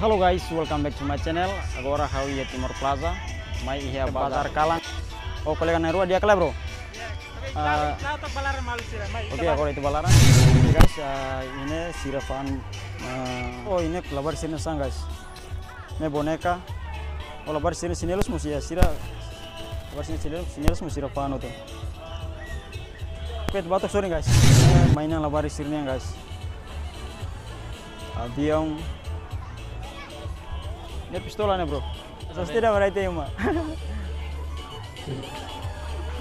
Hello guys, welcome back to my channel. Agora Hawi Timur Plaza. Mai iya Bazar Kalang. Oh, kolega Nerua dia kala bro. Oke, agora itu balaran. Oke guys, ini sirafan. Oh, ini labar sini sang guys. Ini boneka. Oh, labar sini sinelus musia sira. Labar sini sinelus musia sirafan itu. Oke, batok sorry guys. Mainan labar sini guys. Avião. Ini pistola nih bro. Pasti tidak berarti ya mak.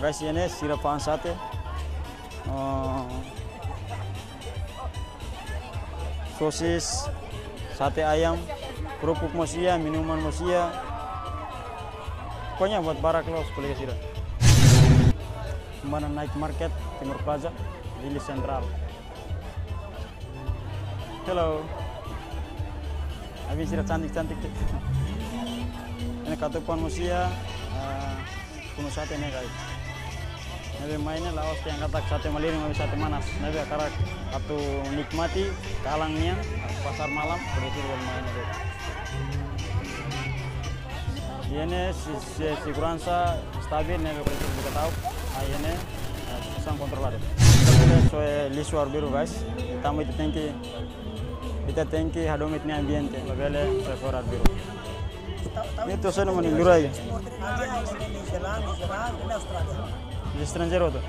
Guys ini sirapan sate. Sosis, sate ayam, kerupuk mosia, minuman mosia. Pokoknya buat barak los kolega sira. Mana Night Market Timur Plaza, Lili Central. Hello. Habis sira cantik-cantik. Ini katupan musia, kuno sate nih guys. Nabi mainnya laos yang katak sate maliring, nabi sate manas. Nabi akarak atau nikmati kalangnya pasar malam, polisi bermainnya guys. Ini siguransa stabil, nabi polisi juga tahu. Ini sang kontrol. Soalnya lisuar biru guys. Tamu itu tangki. Kita tangki hadomit ni ambiente, labele sekorat biru. Ini tuh saya mau nindur aja. Di estranjero tuh.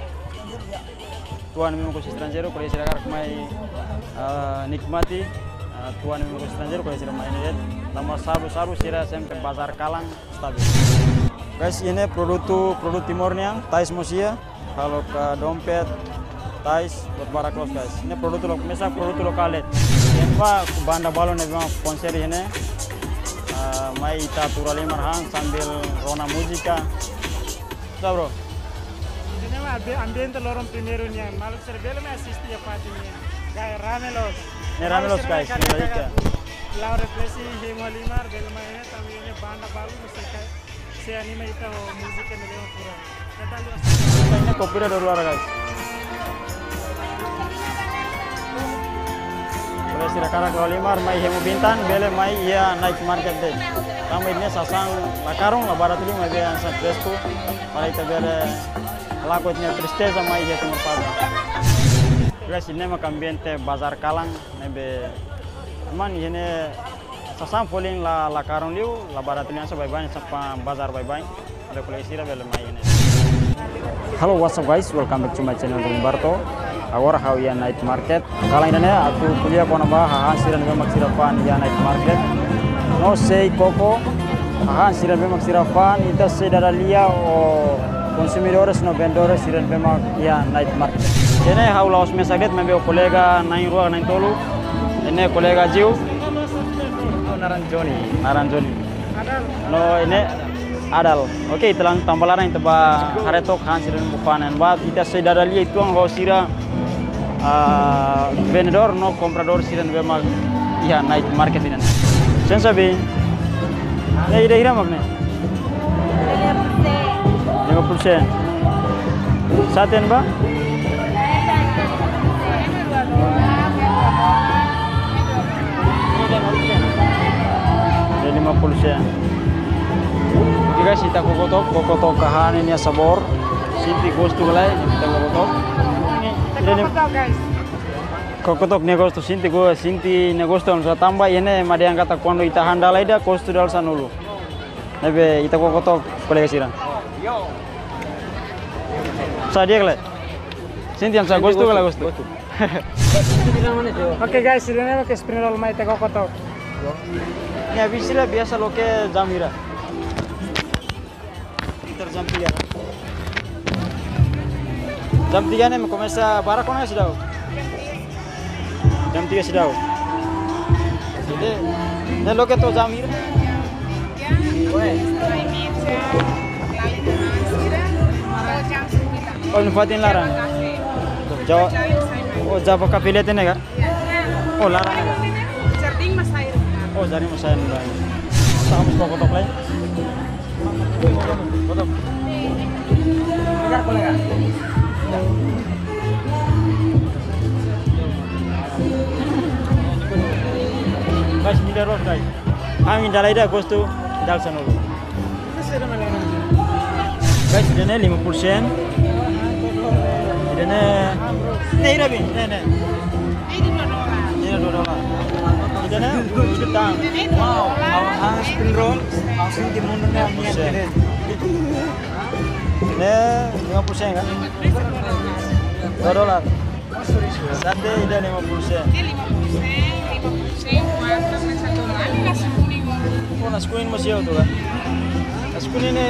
Tuan memang khusus estranjero, kalau istirahat mai nikmati. Tuan memang khusus estranjero, kalau istirahat main lihat. Nama sabu sira sampai Bazar Kalang stabil. Guys, ini produk timurnya, tais musia. Kalau ke dompet, tais buat barak los guys. Ini produk lokal. Yang pak banda balon memang konser ini. Mai ita turali marhang sambil rona musika. Sudah bro. Ini mah ambiente lorong primeronya, malu serbel me asisti ya patinya. Gaya ramelos. Ini ramelos guys, ini lagi. Laure presi hemolimar bel mainnya tapi ini banda balon musika. Se anima ita musika meleo pura. Ini kopinya dari luar guys. Kalau sira karak limar mai hemu bintan bele mai iya Night Market deh. Kamu ini sasang lakarung labarat ini mai yang sakresku. Para itu bele lakutnya tristeza mai iya Timur Plaza. Guys ini mah ambiente Bazar Kalang nebe. Man ini sasang poling lakarung liu labarat ini asa bye-bye sampai bazar bye-bye. Ada kuliah sira bele mai ini. Halo, what's up guys? Welcome back to my channel Umberto. Agora Hawi Night Market. Kalau ini aku kuliah kau nambah hahan siran bemak sirapan ya Night Market. No sei koko hahan siran bemak sirapan itu sedara lia o consumidores no vendedores siran bemak ya Night Market. Ini hau laos mesaget membe kolega nain ruang nain tolu. Ini kolega Jiu. Naranjoni. No ini Adal. Oke, telang tambalaran teba haretok han siran bupanen. Bat kita sedara lia itu ang sira vendedor no comprador siran bemak ya Night Market ini. Sen sabi. Ya ida ira magne. 50%. Saten ba? Jadi 50%. Oke guys, kita kokotok kahan ini sabor. Sinti gosto galai kita kokotok. Kokotok negócio sinti negócio on tambah ini made yang kata kondo ita handalai da kosto dal sanulu. Nebe ita kokotok kolega siran. Sadia kale. Sinti yang sa gosto kala gosto. Oke guys, ini ke sprinol mai te kokotok. Ya bisila biasa lo ke jamira. Jam 3. Jam 3 nih começa barak mana sudah? Jam 3 sudah. Jadi, nih lo ke to jamir? Oh, nufatin larang. Jawa. Oh, Jawa kapilet ini kan? Oh, larang. Jarding Masair. Oh, Jarding Masair. Kamu kokotok lain? Kokotok. Dengar kolega. Guys, milya roll guys. kami dalaida gosto dal sanolo. Guys, idane 50%. Idane nei rabi, nei. Ini $2. Idane utang. Wow, ang spring roll, langsung dimundurin niya din. Ini 50% kan? $2. Sate idane 50%. Ini 50%, 4, nasi kuning. Oh, nasi kuning masih tuh kan? Nasi kuning ini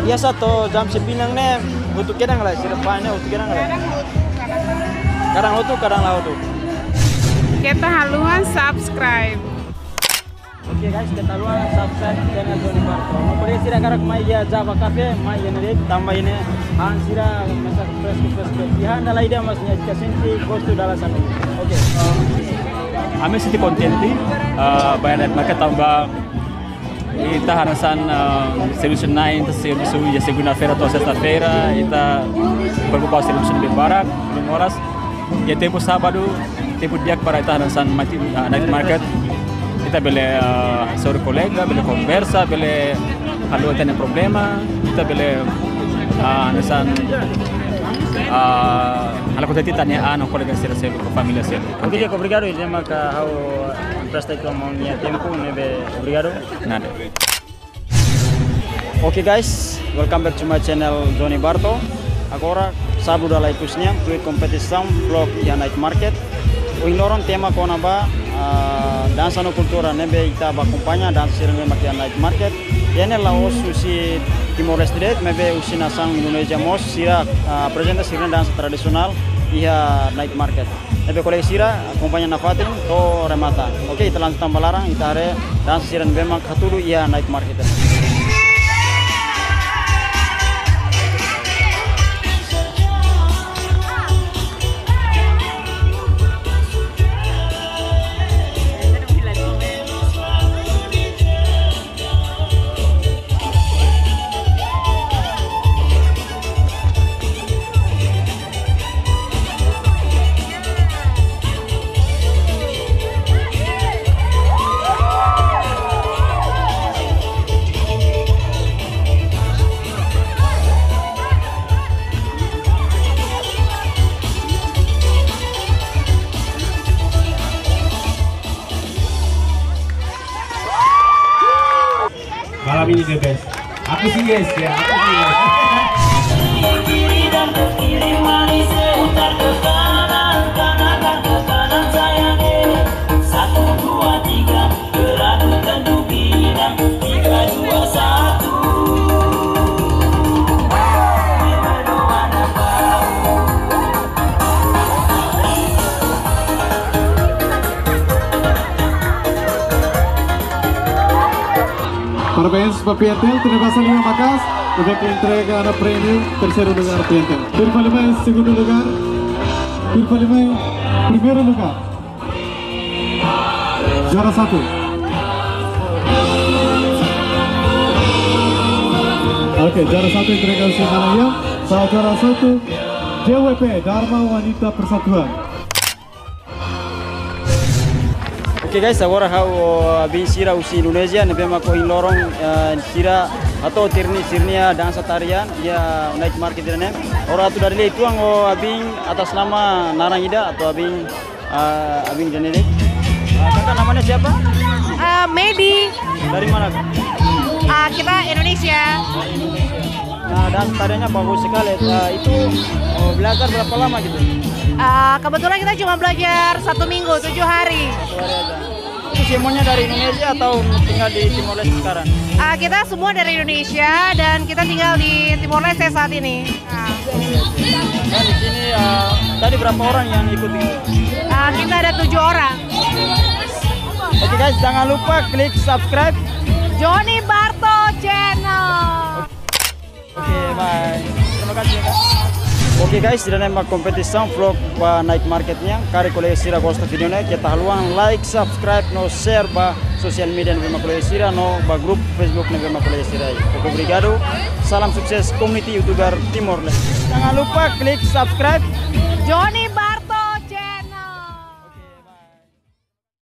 biasa tuh jam 9 nih untuk kedang lah, depannya untuk kedang lah. Kadang tuh, kadang laut tuh. Kita haluan subscribe. Oke guys, kita luar subscribe channel Johnny Barto. Mau boleh sira karak mai ya Java Cafe, mai ya nih tambah ini han sira masak fresh. Ya anda laida masnya jika senti gosto dalam sana. Oke. Kami siti kontenti, bayar market tambah ita hanasan solution 9, serviço ya segunda-feira atau sexta-feira, ita berbuka solution lebih barak, belum horas. Ya tempo sábado, tempo dia para ita hanasan night market. Kita boleh sobre colega, boleh conversa, boleh kalau ada problema, kita boleh hanasan ala kota titanya ano colega sila ko família sila. Oke, dia obrigado dia maka how presta itu maunya tempo nebe obrigado. Nada. Oke guys, welcome back to my channel Johnny Barto. Agora sabu dala ikusnya fluid competition vlog ya night market. Uinoron tema kona ba dansa no kultura nebe ita ba kumpanya dansa sirene makia night market. Yene la osu si Timor Leste mebe usina sang Indonesia mos sira presenta sirene dansa tradisional iya night market. Nebe kolej sira kumpanya nafatin to remata. Oke, ita langsung tambalarang ita are dansa sirene memang katulu iya night market. Malam ini the best. Aku sih yes ya, aku sih yes. Kiri dan ke kiri mari seputar ke kanan, kanan dan ke kanan sayangi. 1, 2, 3 gerak tendu bidang 3, 2, 1. Parabéns para Piantel, terima kasih Makas udah entrega anak prêmio terceiro lugar Piantel. Firpalimai segundo lugar, Firpalimai primeiro lugar. Juara 1. Oke, juara 1 entrega Singalaya. Saat juara 1 JWP Dharma Wanita Persatuan. Oke guys, agora how bin sira usi Indonesia nebe mako lorong sira atau sirnia dansa tarian ya night market ini. Ora tu dari itu ang abing atas nama Narangida atau abing Jenede. Kakak namanya siapa? Medi. Dari mana? Kita Indonesia. Nah, dan tariannya bagus sekali. Itu belajar berapa lama gitu? Kebetulan kita cuma belajar 1 minggu, 7 hari. 1 hari aja. Itu semuanya dari Indonesia atau tinggal di Timor Leste sekarang? Kita semua dari Indonesia dan kita tinggal di Timor Leste saat ini. Dan di sini tadi berapa orang yang ikut ini? Kita ada 7 orang. Oke guys, jangan lupa klik subscribe Johnny Barto Channel. Oke, bye. Terima kasih ya kak. Oke guys, sudah nembak kompetisi vlog ba night marketnya. Kari kolej sira gosta video nya kita haluan like, subscribe, no share ba sosial media nebe kolej sira no ba grup Facebook nebe kolej sira. Oke, obrigado. Salam sukses community YouTuber Timor Leste. Jangan lupa klik subscribe Johnny Barto